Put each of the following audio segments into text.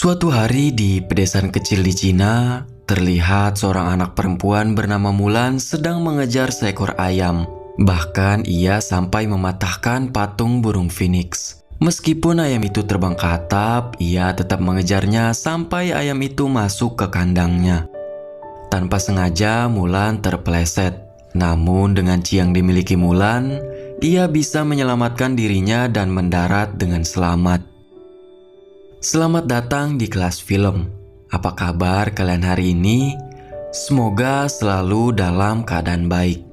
Suatu hari di pedesaan kecil di Cina, terlihat seorang anak perempuan bernama Mulan sedang mengejar seekor ayam. Bahkan ia sampai mematahkan patung burung phoenix. Meskipun ayam itu terbang ke atap, ia tetap mengejarnya sampai ayam itu masuk ke kandangnya. Tanpa sengaja, Mulan terpeleset. Namun dengan chi yang dimiliki Mulan, ia bisa menyelamatkan dirinya dan mendarat dengan selamat. Selamat datang di kelas film. Apa kabar kalian hari ini? Semoga selalu dalam keadaan baik.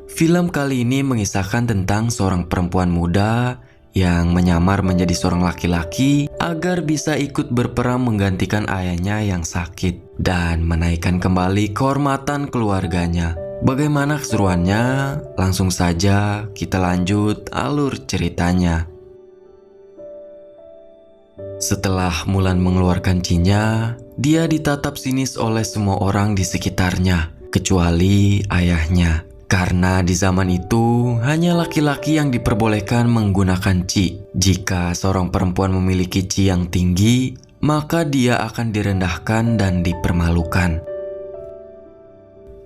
Film kali ini mengisahkan tentang seorang perempuan muda yang menyamar menjadi seorang laki-laki agar bisa ikut berperang menggantikan ayahnya yang sakit dan menaikkan kembali kehormatan keluarganya. Bagaimana keseruannya? Langsung saja kita lanjut alur ceritanya. Setelah Mulan mengeluarkan chi-nya, dia ditatap sinis oleh semua orang di sekitarnya, kecuali ayahnya. Karena di zaman itu, hanya laki-laki yang diperbolehkan menggunakan chi. Jika seorang perempuan memiliki chi yang tinggi, maka dia akan direndahkan dan dipermalukan.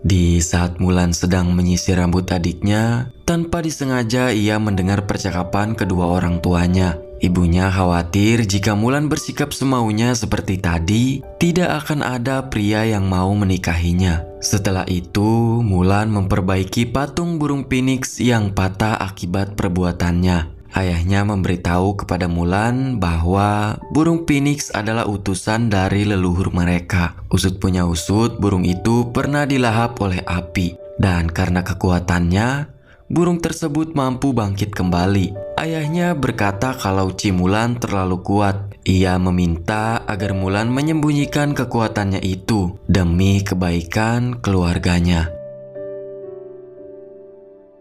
Di saat Mulan sedang menyisir rambut adiknya, tanpa disengaja ia mendengar percakapan kedua orang tuanya. Ibunya khawatir jika Mulan bersikap semaunya seperti tadi, tidak akan ada pria yang mau menikahinya. Setelah itu, Mulan memperbaiki patung burung phoenix yang patah akibat perbuatannya. Ayahnya memberitahu kepada Mulan bahwa burung phoenix adalah utusan dari leluhur mereka. Usut punya usut, burung itu pernah dilahap oleh api. Dan karena kekuatannya, burung tersebut mampu bangkit kembali. Ayahnya berkata kalau chi Mulan terlalu kuat. Ia meminta agar Mulan menyembunyikan kekuatannya itu demi kebaikan keluarganya.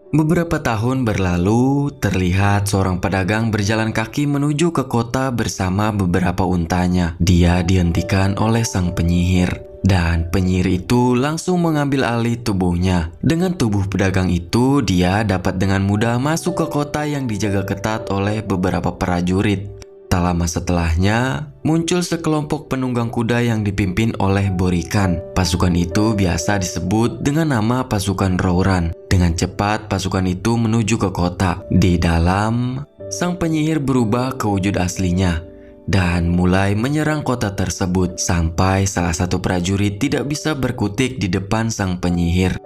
Beberapa tahun berlalu, terlihat seorang pedagang berjalan kaki menuju ke kota bersama beberapa untanya. Dia dihentikan oleh sang penyihir. Dan penyihir itu langsung mengambil alih tubuhnya. Dengan tubuh pedagang itu, dia dapat dengan mudah masuk ke kota yang dijaga ketat oleh beberapa prajurit. Tak lama setelahnya, muncul sekelompok penunggang kuda yang dipimpin oleh Borikan. Pasukan itu biasa disebut dengan nama pasukan Rouran. Dengan cepat, pasukan itu menuju ke kota. Di dalam, sang penyihir berubah ke wujud aslinya dan mulai menyerang kota tersebut sampai salah satu prajurit tidak bisa berkutik di depan sang penyihir.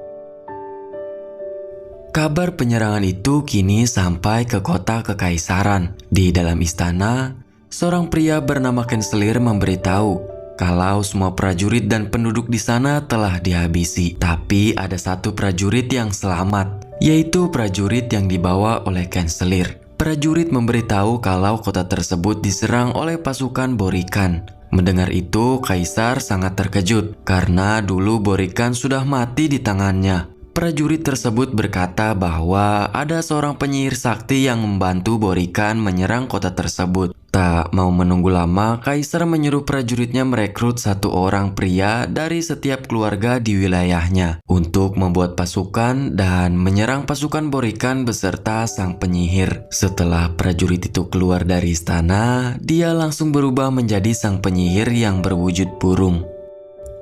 Kabar penyerangan itu kini sampai ke kota kekaisaran. Di dalam istana, seorang pria bernama Kenselir memberitahu kalau semua prajurit dan penduduk di sana telah dihabisi. Tapi ada satu prajurit yang selamat, yaitu prajurit yang dibawa oleh Kenselir. Prajurit memberitahu kalau kota tersebut diserang oleh pasukan Borikan. Mendengar itu, Kaisar sangat terkejut karena dulu Borikan sudah mati di tangannya. Prajurit tersebut berkata bahwa ada seorang penyihir sakti yang membantu Borikan menyerang kota tersebut. Tak mau menunggu lama, Kaisar menyuruh prajuritnya merekrut satu orang pria dari setiap keluarga di wilayahnya untuk membuat pasukan dan menyerang pasukan Borikan beserta sang penyihir. Setelah prajurit itu keluar dari istana, dia langsung berubah menjadi sang penyihir yang berwujud burung.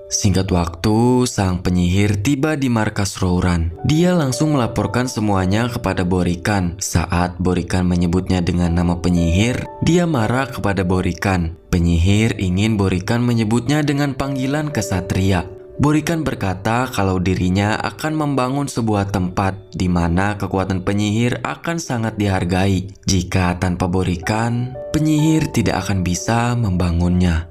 Singkat waktu, sang penyihir tiba di markas Rouran. Dia langsung melaporkan semuanya kepada Borikan. Saat Borikan menyebutnya dengan nama penyihir, dia marah kepada Borikan. Penyihir ingin Borikan menyebutnya dengan panggilan kesatria. Borikan berkata kalau dirinya akan membangun sebuah tempat di mana kekuatan penyihir akan sangat dihargai. Jika tanpa Borikan, penyihir tidak akan bisa membangunnya.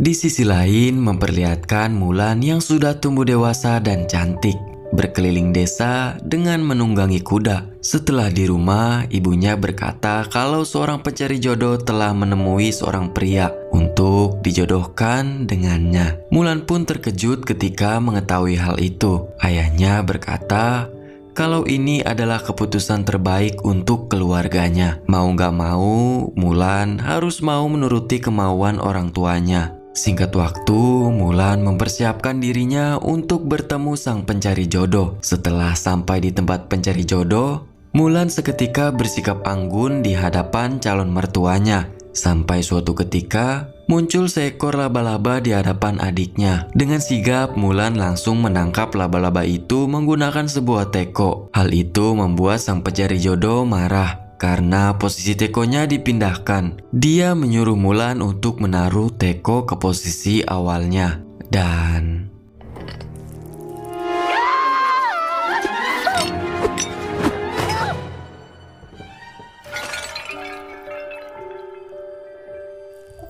Di sisi lain, memperlihatkan Mulan yang sudah tumbuh dewasa dan cantik, berkeliling desa dengan menunggangi kuda. Setelah di rumah, ibunya berkata kalau seorang pencari jodoh telah menemui seorang pria untuk dijodohkan dengannya. Mulan pun terkejut ketika mengetahui hal itu. Ayahnya berkata kalau ini adalah keputusan terbaik untuk keluarganya. Mau gak mau, Mulan harus mau menuruti kemauan orang tuanya. Singkat waktu, Mulan mempersiapkan dirinya untuk bertemu sang pencari jodoh. Setelah sampai di tempat pencari jodoh, Mulan seketika bersikap anggun di hadapan calon mertuanya. Sampai suatu ketika, muncul seekor laba-laba di hadapan adiknya. Dengan sigap, Mulan langsung menangkap laba-laba itu menggunakan sebuah teko. Hal itu membuat sang pencari jodoh marah karena posisi tekonya dipindahkan. Dia menyuruh Mulan untuk menaruh teko ke posisi awalnya. Dan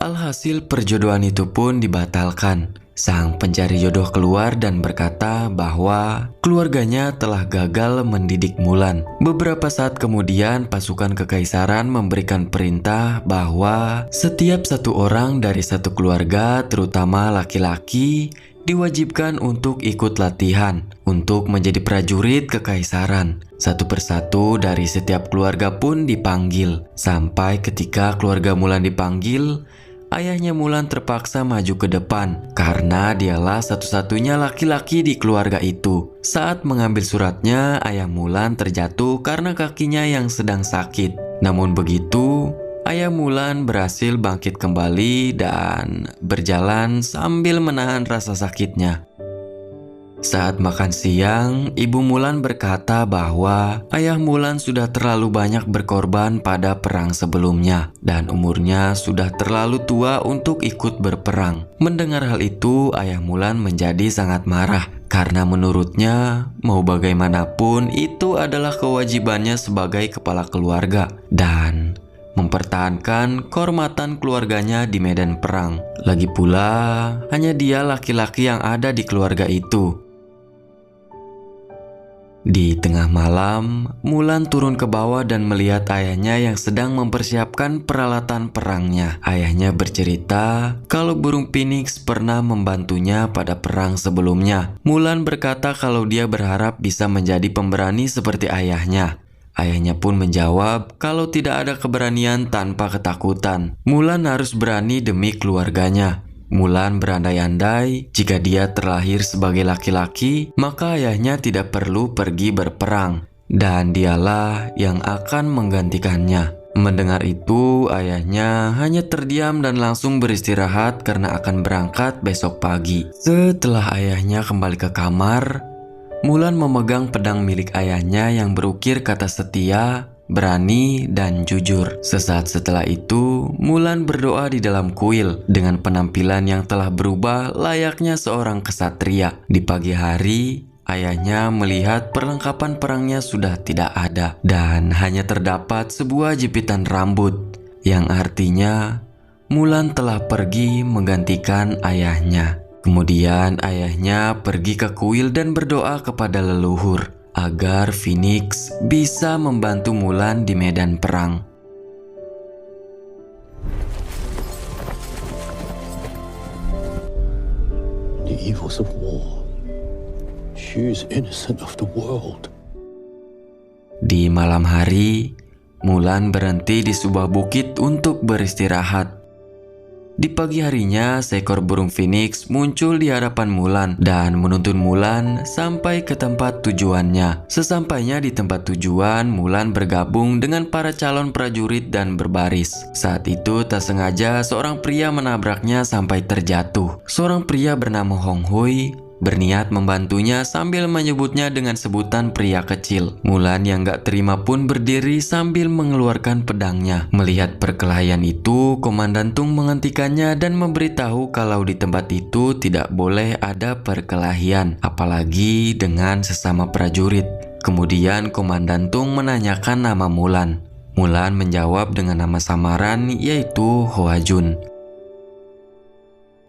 alhasil perjodohan itu pun dibatalkan. Sang pencari jodoh keluar dan berkata bahwa keluarganya telah gagal mendidik Mulan. Beberapa saat kemudian pasukan kekaisaran memberikan perintah bahwa setiap satu orang dari satu keluarga, terutama laki-laki, diwajibkan untuk ikut latihan untuk menjadi prajurit kekaisaran. Satu persatu dari setiap keluarga pun dipanggil. Sampai ketika keluarga Mulan dipanggil, ayahnya Mulan terpaksa maju ke depan karena dialah satu-satunya laki-laki di keluarga itu. Saat mengambil suratnya, ayah Mulan terjatuh karena kakinya yang sedang sakit. Namun begitu, ayah Mulan berhasil bangkit kembali dan berjalan sambil menahan rasa sakitnya. Saat makan siang, ibu Mulan berkata bahwa ayah Mulan sudah terlalu banyak berkorban pada perang sebelumnya dan umurnya sudah terlalu tua untuk ikut berperang. Mendengar hal itu, ayah Mulan menjadi sangat marah karena menurutnya mau bagaimanapun itu adalah kewajibannya sebagai kepala keluarga dan mempertahankan kehormatan keluarganya di medan perang. Lagi pula, hanya dia laki-laki yang ada di keluarga itu. Di tengah malam, Mulan turun ke bawah dan melihat ayahnya yang sedang mempersiapkan peralatan perangnya. Ayahnya bercerita kalau burung Phoenix pernah membantunya pada perang sebelumnya. Mulan berkata kalau dia berharap bisa menjadi pemberani seperti ayahnya. Ayahnya pun menjawab kalau tidak ada keberanian tanpa ketakutan. Mulan harus berani demi keluarganya. Mulan berandai-andai jika dia terlahir sebagai laki-laki, maka ayahnya tidak perlu pergi berperang dan dialah yang akan menggantikannya. Mendengar itu, ayahnya hanya terdiam dan langsung beristirahat karena akan berangkat besok pagi. Setelah ayahnya kembali ke kamar, Mulan memegang pedang milik ayahnya yang berukir kata setia, berani, dan jujur. Sesaat setelah itu, Mulan berdoa di dalam kuil dengan penampilan yang telah berubah layaknya seorang kesatria. Di pagi hari, ayahnya melihat perlengkapan perangnya sudah tidak ada dan hanya terdapat sebuah jepitan rambut, yang artinya Mulan telah pergi menggantikan ayahnya. Kemudian ayahnya pergi ke kuil dan berdoa kepada leluhur agar Phoenix bisa membantu Mulan di medan perang. The evils of war. She is innocent of the world. Di malam hari, Mulan berhenti di sebuah bukit untuk beristirahat. Di pagi harinya, seekor burung Phoenix muncul di hadapan Mulan dan menuntun Mulan sampai ke tempat tujuannya. Sesampainya di tempat tujuan, Mulan bergabung dengan para calon prajurit dan berbaris. Saat itu tak sengaja seorang pria menabraknya sampai terjatuh. Seorang pria bernama Hong Hui berniat membantunya sambil menyebutnya dengan sebutan pria kecil. Mulan yang gak terima pun berdiri sambil mengeluarkan pedangnya. Melihat perkelahian itu, Komandan Tung menghentikannya dan memberitahu kalau di tempat itu tidak boleh ada perkelahian, apalagi dengan sesama prajurit. Kemudian Komandan Tung menanyakan nama Mulan. Mulan menjawab dengan nama samaran yaitu Hoa Jun.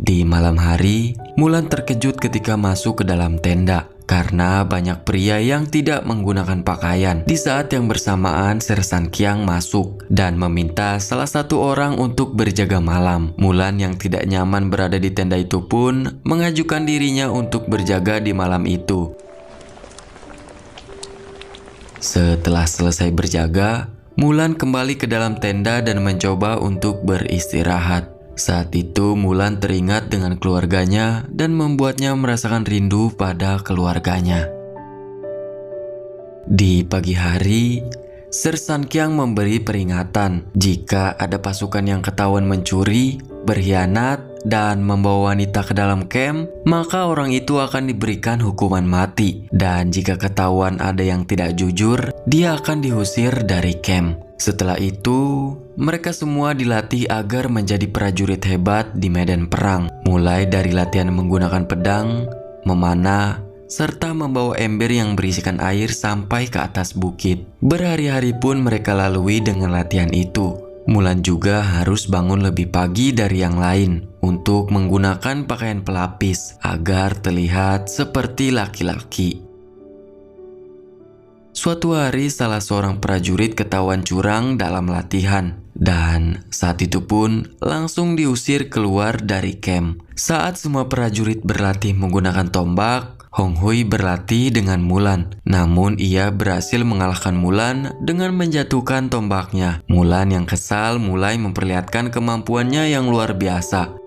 Di malam hari, Mulan terkejut ketika masuk ke dalam tenda karena banyak pria yang tidak menggunakan pakaian. Di saat yang bersamaan, Sersan Qiang masuk dan meminta salah satu orang untuk berjaga malam. Mulan yang tidak nyaman berada di tenda itu pun mengajukan dirinya untuk berjaga di malam itu. Setelah selesai berjaga, Mulan kembali ke dalam tenda dan mencoba untuk beristirahat. Saat itu Mulan teringat dengan keluarganya dan membuatnya merasakan rindu pada keluarganya. Di pagi hari, Sersan Qiang memberi peringatan jika ada pasukan yang ketahuan mencuri, berkhianat, dan membawa wanita ke dalam camp, maka orang itu akan diberikan hukuman mati. Dan jika ketahuan ada yang tidak jujur, dia akan diusir dari camp. Setelah itu, mereka semua dilatih agar menjadi prajurit hebat di medan perang, mulai dari latihan menggunakan pedang, memanah, serta membawa ember yang berisikan air sampai ke atas bukit. Berhari-hari pun mereka lalui dengan latihan itu. Mulan juga harus bangun lebih pagi dari yang lain untuk menggunakan pakaian pelapis agar terlihat seperti laki-laki. Suatu hari salah seorang prajurit ketahuan curang dalam latihan dan saat itu pun langsung diusir keluar dari camp. Saat semua prajurit berlatih menggunakan tombak, Hong Hui berlatih dengan Mulan. Namun ia berhasil mengalahkan Mulan dengan menjatuhkan tombaknya. Mulan yang kesal mulai memperlihatkan kemampuannya yang luar biasa.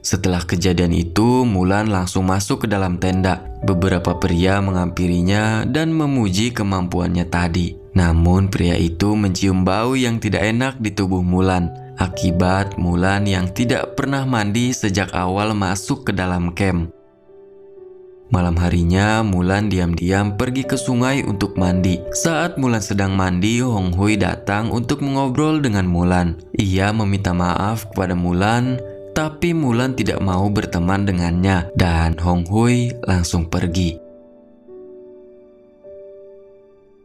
Setelah kejadian itu, Mulan langsung masuk ke dalam tenda. Beberapa pria menghampirinya dan memuji kemampuannya tadi. Namun pria itu mencium bau yang tidak enak di tubuh Mulan. Akibat Mulan yang tidak pernah mandi sejak awal masuk ke dalam camp. Malam harinya, Mulan diam-diam pergi ke sungai untuk mandi. Saat Mulan sedang mandi, Hong Hui datang untuk mengobrol dengan Mulan. Ia meminta maaf kepada Mulan, tapi Mulan tidak mau berteman dengannya dan Hong Hui langsung pergi.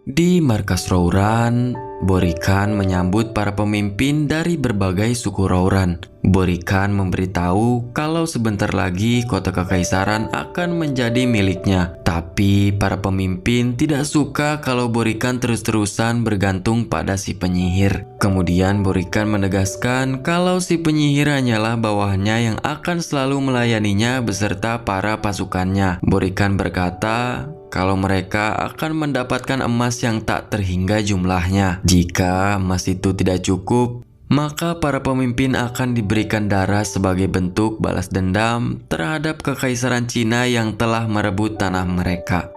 Di markas Rouran, Borikan menyambut para pemimpin dari berbagai suku Rouran. Borikan memberitahu kalau sebentar lagi kota kekaisaran akan menjadi miliknya. Tapi para pemimpin tidak suka kalau Borikan terus-terusan bergantung pada si penyihir. Kemudian Borikan menegaskan kalau si penyihir hanyalah bawahannya yang akan selalu melayaninya beserta para pasukannya. Borikan berkata kalau mereka akan mendapatkan emas yang tak terhingga jumlahnya. Jika emas itu tidak cukup, maka para pemimpin akan diberikan darah sebagai bentuk balas dendam terhadap kekaisaran Cina yang telah merebut tanah mereka.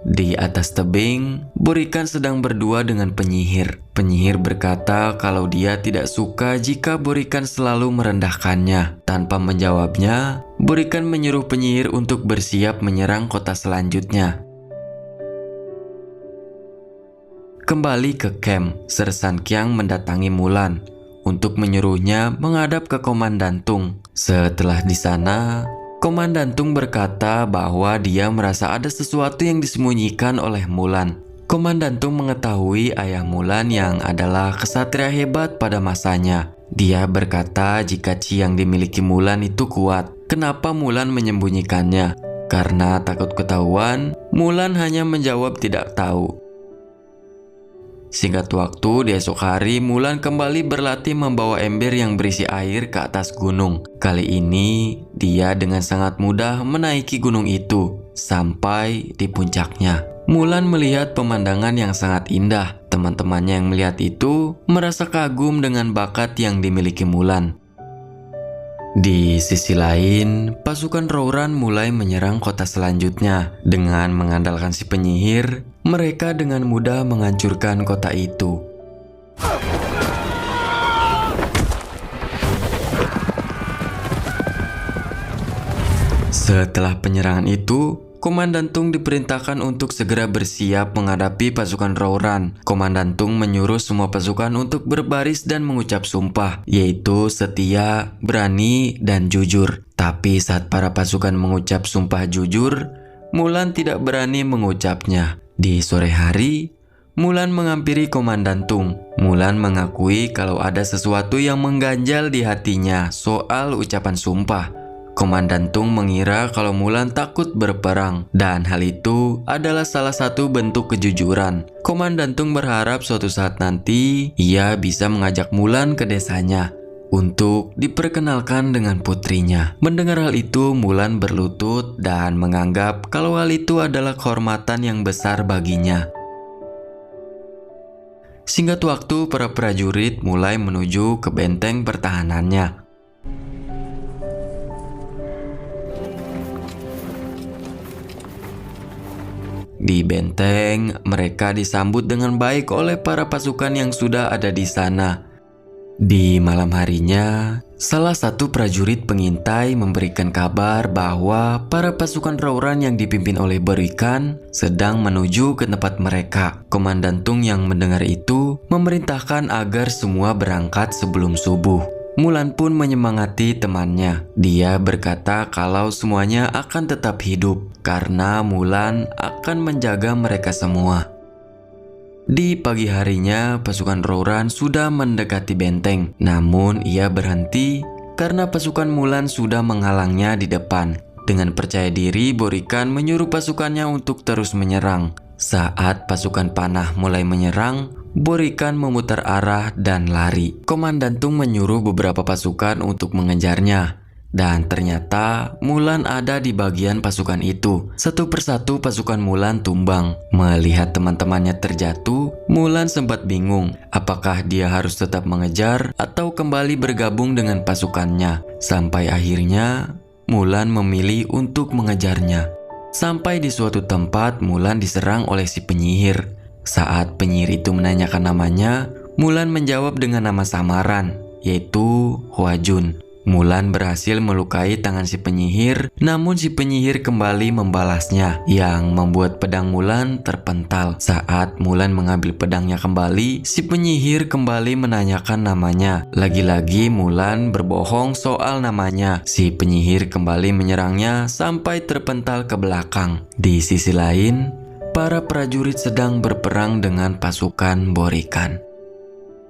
Di atas tebing, Borikan sedang berdua dengan penyihir. Penyihir berkata kalau dia tidak suka jika Borikan selalu merendahkannya. Tanpa menjawabnya, Borikan menyuruh penyihir untuk bersiap menyerang kota selanjutnya. Kembali ke camp, Sersan Qiang mendatangi Mulan untuk menyuruhnya menghadap ke Komandan Tung. Setelah di sana, Komandan Tung berkata bahwa dia merasa ada sesuatu yang disembunyikan oleh Mulan. Komandan Tung mengetahui ayah Mulan yang adalah kesatria hebat pada masanya. Dia berkata jika chi yang dimiliki Mulan itu kuat, kenapa Mulan menyembunyikannya? Karena takut ketahuan, Mulan hanya menjawab tidak tahu. Singkat waktu, di esok hari Mulan kembali berlatih membawa ember yang berisi air ke atas gunung. Kali ini, dia dengan sangat mudah menaiki gunung itu sampai di puncaknya. Mulan melihat pemandangan yang sangat indah. Teman-temannya yang melihat itu merasa kagum dengan bakat yang dimiliki Mulan. Di sisi lain, pasukan Rouran mulai menyerang kota selanjutnya. Dengan mengandalkan si penyihir, mereka dengan mudah menghancurkan kota itu. Setelah penyerangan itu, Komandan Tung diperintahkan untuk segera bersiap menghadapi pasukan Rouran. Komandan Tung menyuruh semua pasukan untuk berbaris dan mengucap sumpah, yaitu setia, berani, dan jujur. Tapi saat para pasukan mengucap sumpah jujur, Mulan tidak berani mengucapnya. Di sore hari, Mulan menghampiri Komandan Tung. Mulan mengakui kalau ada sesuatu yang mengganjal di hatinya soal ucapan sumpah. Komandan Tung mengira kalau Mulan takut berperang, dan hal itu adalah salah satu bentuk kejujuran. Komandan Tung berharap suatu saat nanti ia bisa mengajak Mulan ke desanya. untuk diperkenalkan dengan putrinya. Mendengar hal itu, Mulan berlutut dan menganggap kalau hal itu adalah kehormatan yang besar baginya. Singkat waktu, para prajurit mulai menuju ke benteng pertahanannya. Di benteng, mereka disambut dengan baik oleh para pasukan yang sudah ada di sana. Di malam harinya, salah satu prajurit pengintai memberikan kabar bahwa para pasukan Rauran yang dipimpin oleh Borikan sedang menuju ke tempat mereka. Komandan Tung yang mendengar itu memerintahkan agar semua berangkat sebelum subuh. Mulan pun menyemangati temannya. Dia berkata kalau semuanya akan tetap hidup karena Mulan akan menjaga mereka semua. Di pagi harinya, pasukan Rauran sudah mendekati benteng. Namun ia berhenti karena pasukan Mulan sudah menghalangnya di depan. Dengan percaya diri, Borikan menyuruh pasukannya untuk terus menyerang. Saat pasukan panah mulai menyerang, Borikan memutar arah dan lari. Komandan Tung menyuruh beberapa pasukan untuk mengejarnya. Dan ternyata Mulan ada di bagian pasukan itu. Satu persatu pasukan Mulan tumbang. Melihat teman-temannya terjatuh, Mulan sempat bingung apakah dia harus tetap mengejar atau kembali bergabung dengan pasukannya. Sampai akhirnya Mulan memilih untuk mengejarnya. Sampai di suatu tempat, Mulan diserang oleh si penyihir. Saat penyihir itu menanyakan namanya, Mulan menjawab dengan nama samaran, yaitu Huajun. Mulan berhasil melukai tangan si penyihir, namun si penyihir kembali membalasnya, yang membuat pedang Mulan terpental. Saat Mulan mengambil pedangnya kembali, si penyihir kembali menanyakan namanya. Lagi-lagi Mulan berbohong soal namanya. Si penyihir kembali menyerangnya sampai terpental ke belakang. Di sisi lain, para prajurit sedang berperang dengan pasukan Borikan.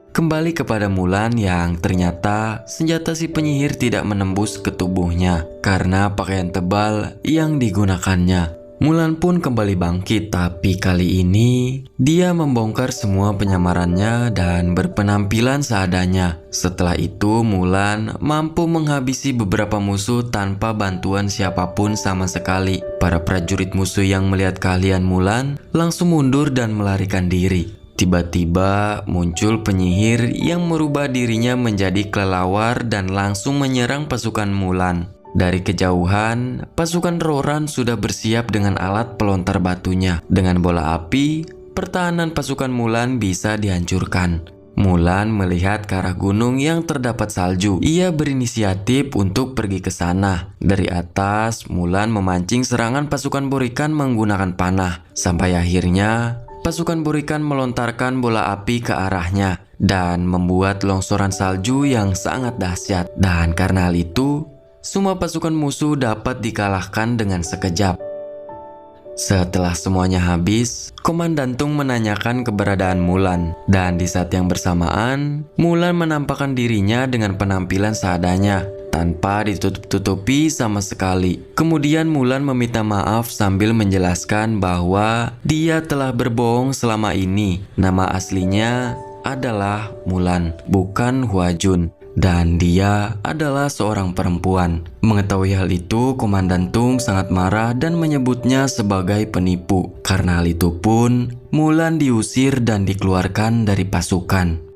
Kembali kepada Mulan yang ternyata senjata si penyihir tidak menembus ke tubuhnya karena pakaian tebal yang digunakannya. Mulan pun kembali bangkit, tapi kali ini dia membongkar semua penyamarannya dan berpenampilan seadanya. Setelah itu Mulan mampu menghabisi beberapa musuh tanpa bantuan siapapun sama sekali. Para prajurit musuh yang melihat keahlian Mulan langsung mundur dan melarikan diri. Tiba-tiba muncul penyihir yang merubah dirinya menjadi kelelawar dan langsung menyerang pasukan Mulan. Dari kejauhan, pasukan Rauran sudah bersiap dengan alat pelontar batunya. Dengan bola api, pertahanan pasukan Mulan bisa dihancurkan. Mulan melihat ke arah gunung yang terdapat salju. Ia berinisiatif untuk pergi ke sana. Dari atas, Mulan memancing serangan pasukan Borikan menggunakan panah. Sampai akhirnya pasukan Borikan melontarkan bola api ke arahnya dan membuat longsoran salju yang sangat dahsyat. Dan karena hal itu, semua pasukan musuh dapat dikalahkan dengan sekejap. Setelah semuanya habis, Komandan Tung menanyakan keberadaan Mulan. Dan di saat yang bersamaan, Mulan menampakkan dirinya dengan penampilan seadanya, tanpa ditutup-tutupi sama sekali. Kemudian Mulan meminta maaf sambil menjelaskan bahwa dia telah berbohong selama ini. Nama aslinya adalah Mulan, bukan Huajun. Dan dia adalah seorang perempuan. Mengetahui hal itu, Komandan Tung sangat marah dan menyebutnya sebagai penipu. Karena hal itu pun, Mulan diusir dan dikeluarkan dari pasukan.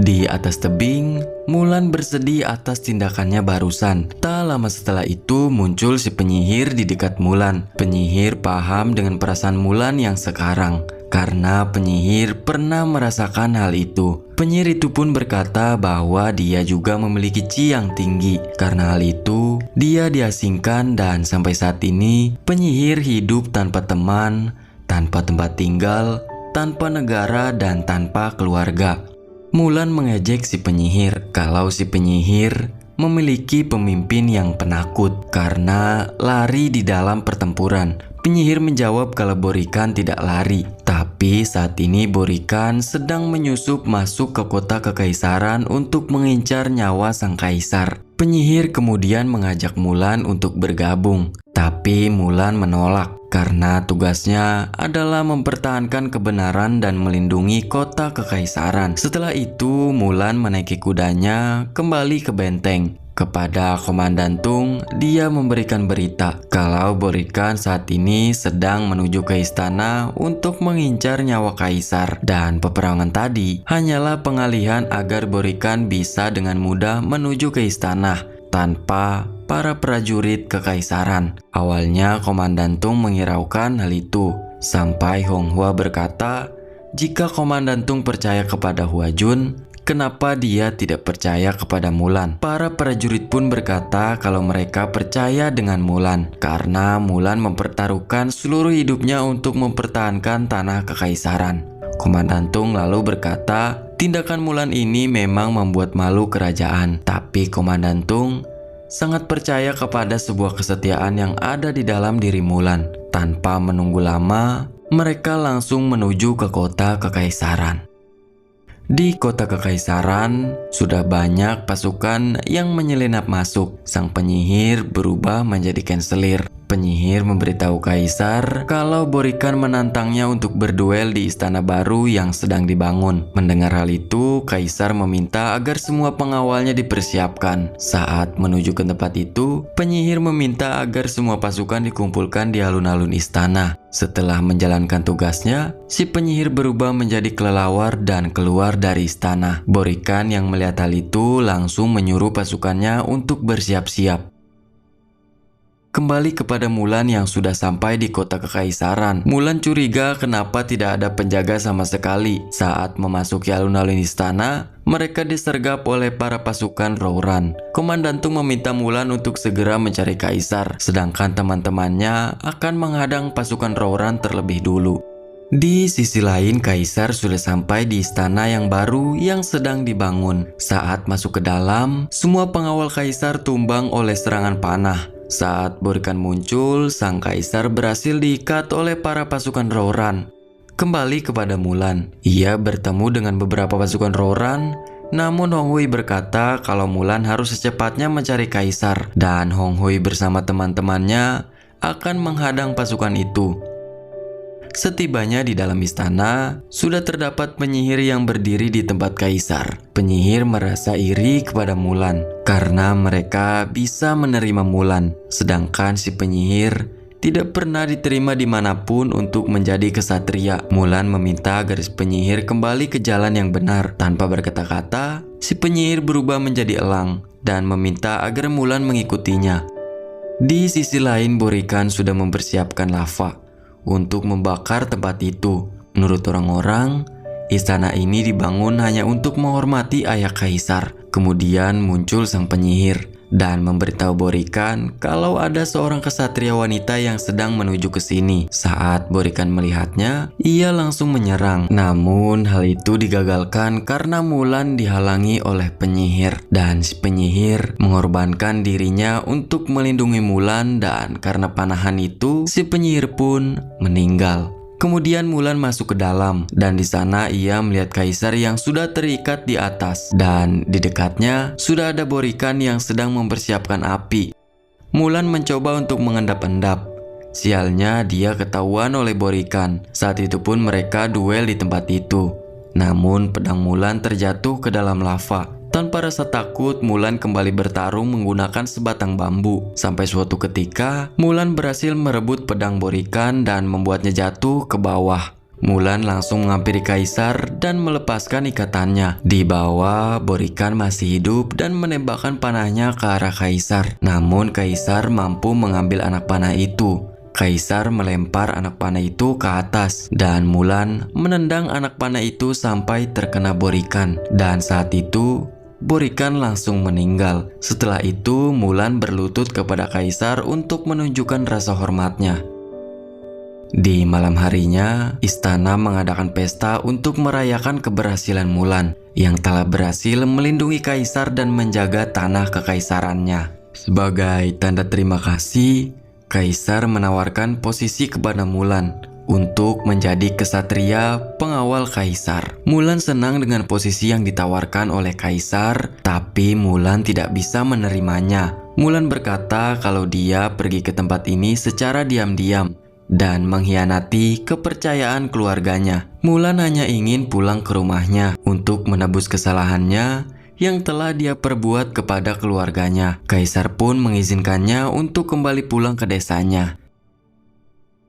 Di atas tebing, Mulan bersedih atas tindakannya barusan. Tak lama setelah itu muncul si penyihir di dekat Mulan. Penyihir paham dengan perasaan Mulan yang sekarang, karena penyihir pernah merasakan hal itu. Penyihir itu pun berkata bahwa dia juga memiliki chi yang tinggi. Karena hal itu, dia diasingkan dan sampai saat ini penyihir hidup tanpa teman, tanpa tempat tinggal, tanpa negara, dan tanpa keluarga. Mulan mengejek si penyihir kalau si penyihir memiliki pemimpin yang penakut karena lari di dalam pertempuran. Penyihir menjawab kalau Borikan tidak lari, tapi saat ini Borikan sedang menyusup masuk ke kota kekaisaran untuk mengincar nyawa sang kaisar. Penyihir kemudian mengajak Mulan untuk bergabung, tapi Mulan menolak. karena tugasnya adalah mempertahankan kebenaran dan melindungi kota kekaisaran. Setelah itu, Mulan menaiki kudanya kembali ke benteng. Kepada Komandan Tung, dia memberikan berita kalau Borikan saat ini sedang menuju ke istana untuk mengincar nyawa kaisar. Dan peperangan tadi hanyalah pengalihan agar Borikan bisa dengan mudah menuju ke istana tanpa para prajurit kekaisaran. Awalnya Komandan Tung menghiraukan hal itu, sampai Hong Hua berkata, jika Komandan Tung percaya kepada Hua Jun, kenapa dia tidak percaya kepada Mulan? Para prajurit pun berkata kalau mereka percaya dengan Mulan, karena Mulan mempertaruhkan seluruh hidupnya untuk mempertahankan tanah kekaisaran. Komandan Tung lalu berkata, tindakan Mulan ini memang membuat malu kerajaan, tapi Komandan Tung sangat percaya kepada sebuah kesetiaan yang ada di dalam diri Mulan. Tanpa menunggu lama, mereka langsung menuju ke kota kekaisaran. Di kota kekaisaran, sudah banyak pasukan yang menyelinap masuk. Sang penyihir berubah menjadi kanselir. Penyihir memberitahu kaisar kalau Borikan menantangnya untuk berduel di istana baru yang sedang dibangun. Mendengar hal itu, kaisar meminta agar semua pengawalnya dipersiapkan. Saat menuju ke tempat itu, penyihir meminta agar semua pasukan dikumpulkan di alun-alun istana. Setelah menjalankan tugasnya, si penyihir berubah menjadi kelelawar dan keluar dari istana. Borikan yang melihat hal itu langsung menyuruh pasukannya untuk bersiap-siap. Kembali kepada Mulan yang sudah sampai di kota kekaisaran. Mulan curiga kenapa tidak ada penjaga sama sekali. Saat memasuki alun-alun istana, mereka disergap oleh para pasukan Rouran. Komandan Tung meminta Mulan untuk segera mencari kaisar, sedangkan teman-temannya akan menghadang pasukan Rouran terlebih dulu. Di sisi lain, kaisar sudah sampai di istana yang baru yang sedang dibangun. Saat masuk ke dalam, semua pengawal kaisar tumbang oleh serangan panah. Saat Borikan muncul, sang kaisar berhasil diikat oleh para pasukan Rouran. Kembali kepada Mulan, ia bertemu dengan beberapa pasukan Rouran, namun Hong Hui berkata kalau Mulan harus secepatnya mencari kaisar, dan Hong Hui bersama teman-temannya akan menghadang pasukan itu. Setibanya di dalam istana, sudah terdapat penyihir yang berdiri di tempat kaisar. Penyihir merasa iri kepada Mulan karena mereka bisa menerima Mulan, sedangkan si penyihir tidak pernah diterima dimanapun untuk menjadi kesatria. Mulan meminta agar si penyihir kembali ke jalan yang benar. Tanpa berkata-kata, si penyihir berubah menjadi elang dan meminta agar Mulan mengikutinya. Di sisi lain, Borikan sudah mempersiapkan lava untuk membakar tempat itu. Menurut orang-orang, istana ini dibangun hanya untuk menghormati ayah kaisar. Kemudian muncul sang penyihir dan memberitahu Borikan kalau ada seorang kesatria wanita yang sedang menuju ke sini. Saat Borikan melihatnya, ia langsung menyerang. Namun hal itu digagalkan karena Mulan dihalangi oleh penyihir, dan si penyihir mengorbankan dirinya untuk melindungi Mulan, dan karena panahan itu si penyihir pun meninggal. Kemudian Mulan masuk ke dalam, dan di sana ia melihat kaisar yang sudah terikat di atas, dan di dekatnya sudah ada Borikan yang sedang mempersiapkan api. Mulan mencoba untuk mengendap-endap. Sialnya dia ketahuan oleh Borikan. Saat itu pun mereka duel di tempat itu. Namun pedang Mulan terjatuh ke dalam lava. Tanpa rasa takut, Mulan kembali bertarung menggunakan sebatang bambu. Sampai suatu ketika, Mulan berhasil merebut pedang Borikan dan membuatnya jatuh ke bawah. Mulan langsung menghampiri kaisar dan melepaskan ikatannya. Di bawah, Borikan masih hidup dan menembakkan panahnya ke arah kaisar. Namun kaisar mampu mengambil anak panah itu. Kaisar melempar anak panah itu ke atas, dan Mulan menendang anak panah itu sampai terkena Borikan. Dan saat itu, Borikan langsung meninggal. Setelah itu, Mulan berlutut kepada kaisar untuk menunjukkan rasa hormatnya. Di malam harinya, istana mengadakan pesta untuk merayakan keberhasilan Mulan yang telah berhasil melindungi kaisar dan menjaga tanah kekaisarannya. Sebagai tanda terima kasih, kaisar menawarkan posisi kepada Mulan untuk menjadi kesatria pengawal kaisar. Mulan senang dengan posisi yang ditawarkan oleh kaisar, tapi Mulan tidak bisa menerimanya. Mulan berkata kalau dia pergi ke tempat ini secara diam-diam dan mengkhianati kepercayaan keluarganya. Mulan hanya ingin pulang ke rumahnya untuk menebus kesalahannya yang telah dia perbuat kepada keluarganya. Kaisar pun mengizinkannya untuk kembali pulang ke desanya.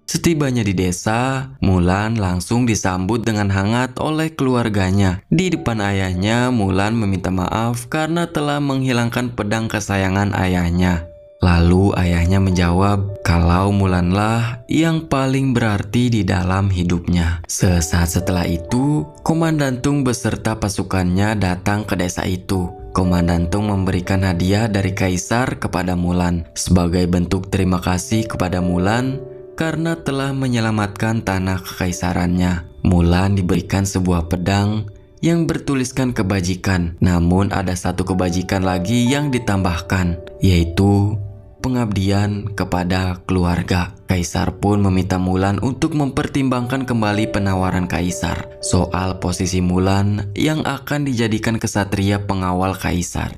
Setibanya di desa, Mulan langsung disambut dengan hangat oleh keluarganya. Di depan ayahnya, Mulan meminta maaf karena telah menghilangkan pedang kesayangan ayahnya. Lalu ayahnya menjawab kalau Mulanlah yang paling berarti di dalam hidupnya. Sesaat setelah itu, Komandan Tung beserta pasukannya datang ke desa itu. Komandan Tung memberikan hadiah dari kaisar kepada Mulan sebagai bentuk terima kasih kepada Mulan karena telah menyelamatkan tanah kekaisarannya. Mulan diberikan sebuah pedang yang bertuliskan kebajikan. Namun ada satu kebajikan lagi yang ditambahkan, yaitu pengabdian kepada keluarga. Kaisar pun meminta Mulan untuk mempertimbangkan kembali penawaran kaisar soal posisi Mulan yang akan dijadikan kesatria pengawal kaisar.